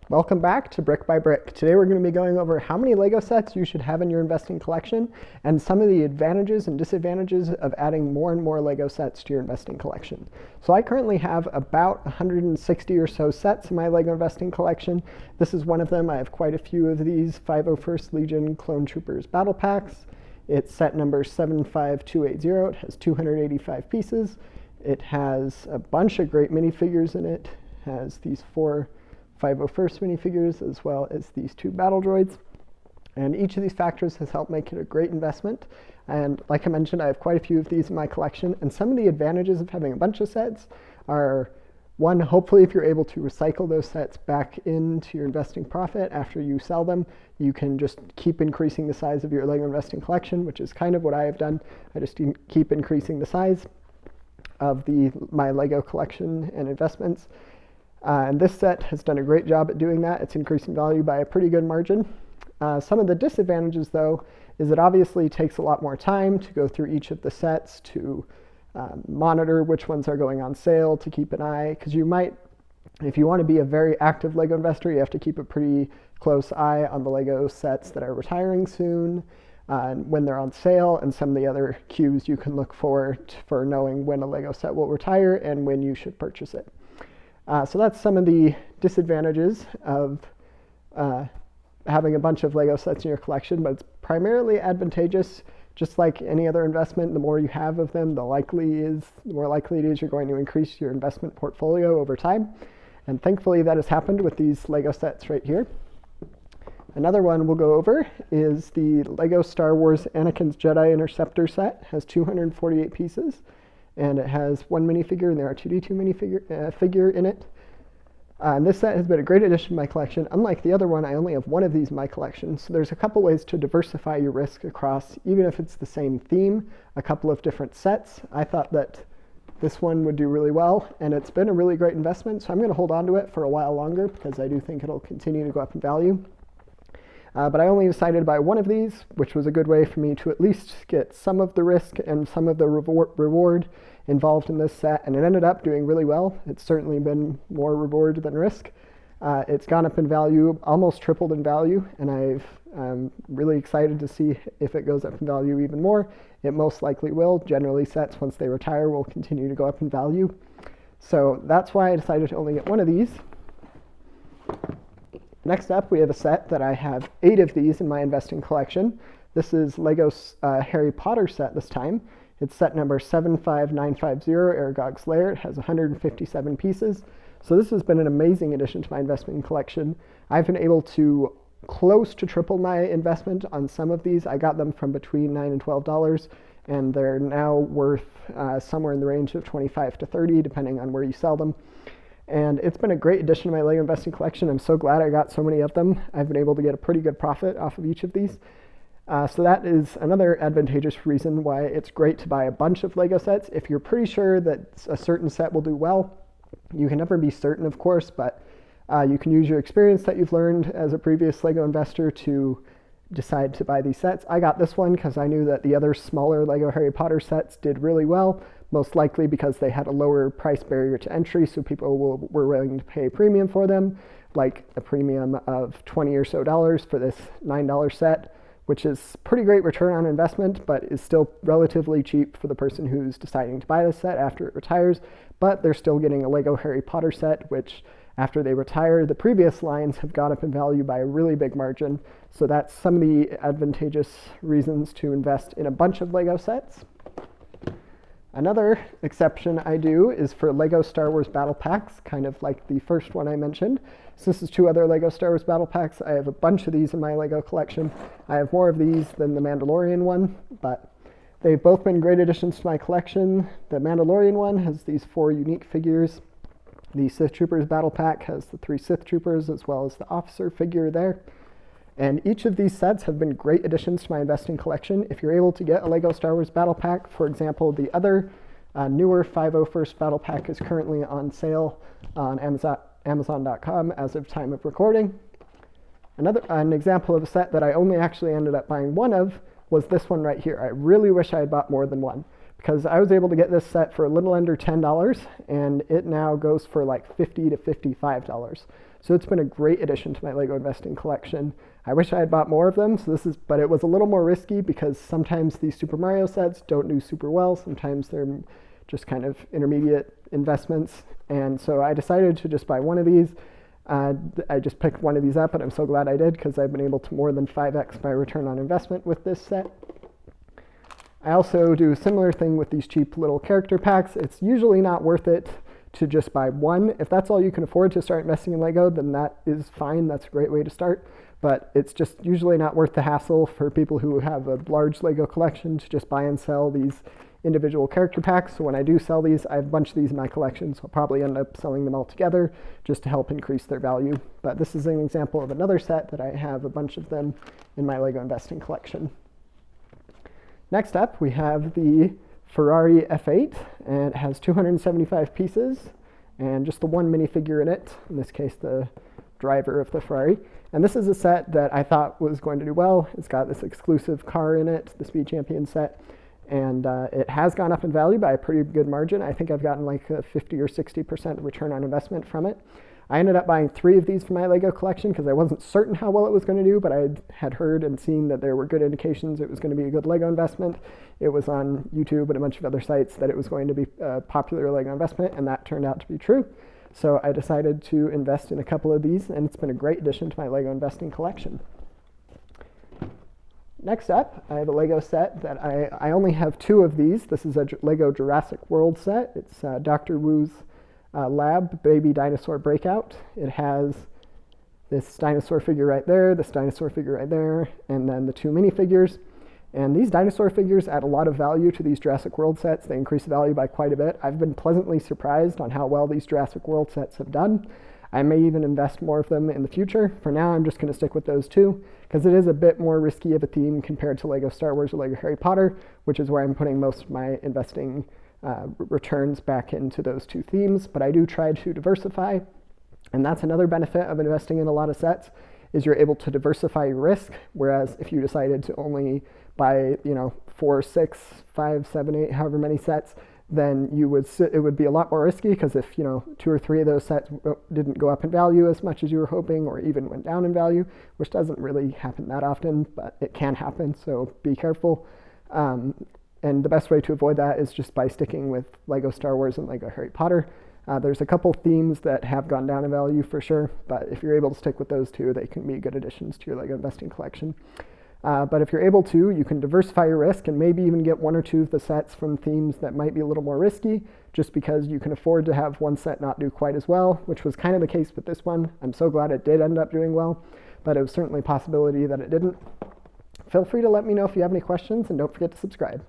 Welcome back to Brick by Brick. Today we're going to be going over how many Lego sets you should have in your investing collection and some of the advantages and disadvantages of adding more and more Lego sets to your investing collection. So I currently have about 160 or so sets in my Lego investing collection. This is one of them. I have quite a few of these 501st Legion Clone Troopers battle packs. It's set number 75280. It has 285 pieces. It has a bunch of great minifigures in it. It has these 4 501st minifigures as well as these 2 battle droids. And each of these factors has helped make it a great investment. And like I mentioned, I have quite a few of these in my collection. And some of the advantages of having a bunch of sets are, one, hopefully if you're able to recycle those sets back into your investing profit after you sell them, you can just keep increasing the size of your Lego investing collection, which is kind of what I have done. I just keep increasing the size of my Lego collection and investments. And this set has done a great job at doing that. It's increasing value by a pretty good margin. Some of the disadvantages, though, is it obviously takes a lot more time to go through each of the sets, to monitor which ones are going on sale, to keep an eye, because you might, if you want to be a very active Lego investor, you have to keep a pretty close eye on the Lego sets that are retiring soon, when they're on sale, and some of the other cues you can look for knowing when a Lego set will retire and when you should purchase it. So that's some of the disadvantages of having a bunch of Lego sets in your collection, but it's primarily advantageous. Just like any other investment, the more you have of them, the more likely it is you're going to increase your investment portfolio over time. And thankfully that has happened with these Lego sets right here. Another one we'll go over is the Lego Star Wars Anakins Jedi Interceptor set. It has 248 pieces. And it has 1 minifigure, and there are 2D2 minifigure figure in it. And this set has been a great addition to my collection. Unlike the other one, I only have one of these in my collection. So there's a couple ways to diversify your risk across, even if it's the same theme, a couple of different sets. I thought that this one would do really well, and it's been a really great investment. So I'm going to hold on to it for a while longer because I do think it'll continue to go up in value. But I only decided to buy one of these, which was a good way for me to at least get some of the risk and some of the reward involved in this set, and it ended up doing really well. It's certainly been more reward than risk. It's gone up in value, almost tripled in value, and I'm really excited to see if it goes up in value even more. It most likely will. Generally, sets, once they retire, will continue to go up in value. So that's why I decided to only get one of these. Next up, we have a set that I have 8 of these in my investing collection. This is Lego's Harry Potter set this time. It's set number 75950, Aragog's Lair. It has 157 pieces. So this has been an amazing addition to my investment collection. I've been able to close to triple my investment on some of these. I got them from between $9 and $12, and they're now worth somewhere in the range of $25 to $30, depending on where you sell them. And it's been a great addition to my Lego investing collection. I'm so glad I got so many of them. I've been able to get a pretty good profit off of each of these. So that is another advantageous reason why it's great to buy a bunch of Lego sets. If you're pretty sure that a certain set will do well, you can never be certain, of course, but you can use your experience that you've learned as a previous Lego investor to decide to buy these sets. I got this one because I knew that the other smaller Lego Harry Potter sets did really well, most likely because they had a lower price barrier to entry, so people were willing to pay a premium for them, like a premium of $20 or so for this $9 set, which is pretty great return on investment, but is still relatively cheap for the person who's deciding to buy this set after it retires. But they're still getting a Lego Harry Potter set, which after they retire, the previous lines have gone up in value by a really big margin. So that's some of the advantageous reasons to invest in a bunch of Lego sets. Another exception I do is for Lego Star Wars Battle Packs, kind of like the first one I mentioned. So this is 2 other Lego Star Wars Battle Packs. I have a bunch of these in my Lego collection. I have more of these than the Mandalorian one, but they've both been great additions to my collection. The Mandalorian one has these 4 unique figures. The Sith Troopers Battle Pack has the 3 Sith Troopers as well as the officer figure there. And each of these sets have been great additions to my investing collection. If you're able to get a Lego Star Wars Battle Pack, for example, the other newer 501st Battle Pack is currently on sale on Amazon.com as of time of recording. An example of a set that I only actually ended up buying one of was this one right here. I really wish I had bought more than one, because I was able to get this set for a little under $10, and it now goes for like $50 to $55. So it's been a great addition to my Lego investing collection. I wish I had bought more of them, but it was a little more risky because sometimes these Super Mario sets don't do super well. Sometimes they're just kind of intermediate investments. And so I decided to just buy one of these. I just picked one of these up, and I'm so glad I did because I've been able to more than 5x my return on investment with this set. I also do a similar thing with these cheap little character packs. It's usually not worth it to just buy one. If that's all you can afford to start investing in Lego, then that is fine. That's a great way to start. But it's just usually not worth the hassle for people who have a large Lego collection to just buy and sell these individual character packs. So when I do sell these, I have a bunch of these in my collection, so I'll probably end up selling them all together just to help increase their value. But this is an example of another set that I have a bunch of them in my Lego investing collection. Next up, we have the Ferrari F8, and it has 275 pieces and just the one minifigure in it, in this case the driver of the Ferrari. And this is a set that I thought was going to do well. It's got this exclusive car in it, the Speed Champion set, and it has gone up in value by a pretty good margin. I think I've gotten like a 50 or 60% return on investment from it. I ended up buying 3 of these for my Lego collection because I wasn't certain how well it was going to do, but I had heard and seen that there were good indications it was going to be a good Lego investment. It was on YouTube and a bunch of other sites that it was going to be a popular Lego investment, and that turned out to be true. So I decided to invest in a couple of these, and it's been a great addition to my Lego investing collection. Next up, I have a Lego set that I only have 2 of these. This is a Lego Jurassic World set. It's Dr. Wu's Lab Baby Dinosaur Breakout. It has this dinosaur figure right there, this dinosaur figure right there, and then the 2 minifigures. And these dinosaur figures add a lot of value to these Jurassic World sets. They increase the value by quite a bit. I've been pleasantly surprised on how well these Jurassic World sets have done. I may even invest more of them in the future. For now, I'm just going to stick with those 2 because it is a bit more risky of a theme compared to Lego Star Wars or Lego Harry Potter, which is where I'm putting most of my investing returns back into those 2 themes. But I do try to diversify, and that's another benefit of investing in a lot of sets is you're able to diversify your risk. Whereas if you decided to only buy 4, 6, 5, 7, 8, however many sets, then it would be a lot more risky because if 2 or 3 of those sets didn't go up in value as much as you were hoping, or even went down in value, which doesn't really happen that often, but it can happen, so be careful. And the best way to avoid that is just by sticking with Lego Star Wars and Lego Harry Potter. There's a couple themes that have gone down in value for sure, but if you're able to stick with those 2, they can be good additions to your Lego investing collection. But if you're able to, you can diversify your risk and maybe even get 1 or 2 of the sets from themes that might be a little more risky, just because you can afford to have one set not do quite as well, which was kind of the case with this one. I'm so glad it did end up doing well, but it was certainly a possibility that it didn't. Feel free to let me know if you have any questions, and don't forget to subscribe.